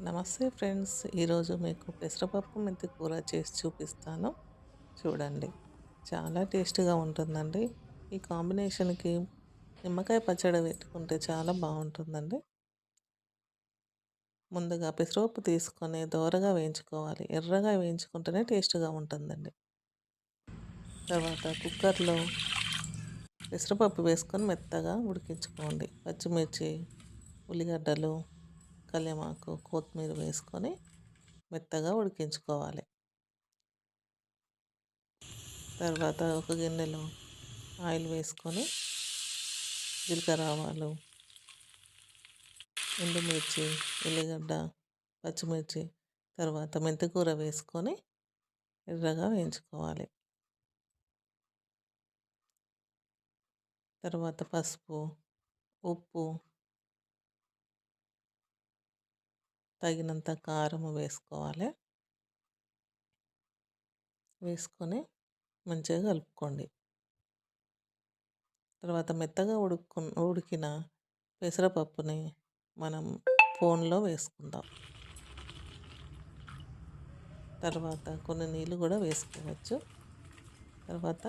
నమస్తే ఫ్రెండ్స్. ఈరోజు మీకు పెసరపప్పు మెంతి కూర చేసి చూపిస్తాను. చూడండి. చాలా టేస్ట్‌గా ఉంటుందండి. ఈ కాంబినేషన్‌కి నిమ్మకాయ పచ్చడి పెట్టుకుంటే చాలా బావుంటుందండి. ముందుగా పెసరపప్పు తీసుకొని దోరగా వేయించుకోవాలి. ఎర్రగా వేయించుకుంటేనే టేస్ట్‌గా ఉంటుందండి. తర్వాత కుక్కర్‌లో పెసరపప్పు వేసుకొని మెత్తగా ఉడికించుకోండి. పచ్చిమిర్చి, ఉల్లిగడ్డలు, కల్యమాకు, కొత్తిమీర వేసుకొని మెత్తగా ఉడికించుకోవాలి. తర్వాత ఒక గిన్నెలో ఆయిల్ వేసుకొని జీలకర్ర, ఆవాలు, ఎండుమిర్చి, ఉల్లిగడ్డ, పచ్చిమిర్చి, తర్వాత మెంతికూర వేసుకొని ఎర్రగా వేయించుకోవాలి. తర్వాత పసుపు, ఉప్పు, తగినంత కారం వేసుకోవాలి. వేసుకొని మంచిగా కలుపుకోండి. తర్వాత మెత్తగా ఉడికిన పెసరపప్పుని మనం ఫోన్లో వేసుకుందాం. తర్వాత కొన్ని నీళ్ళు కూడా వేసుకోవచ్చు. తర్వాత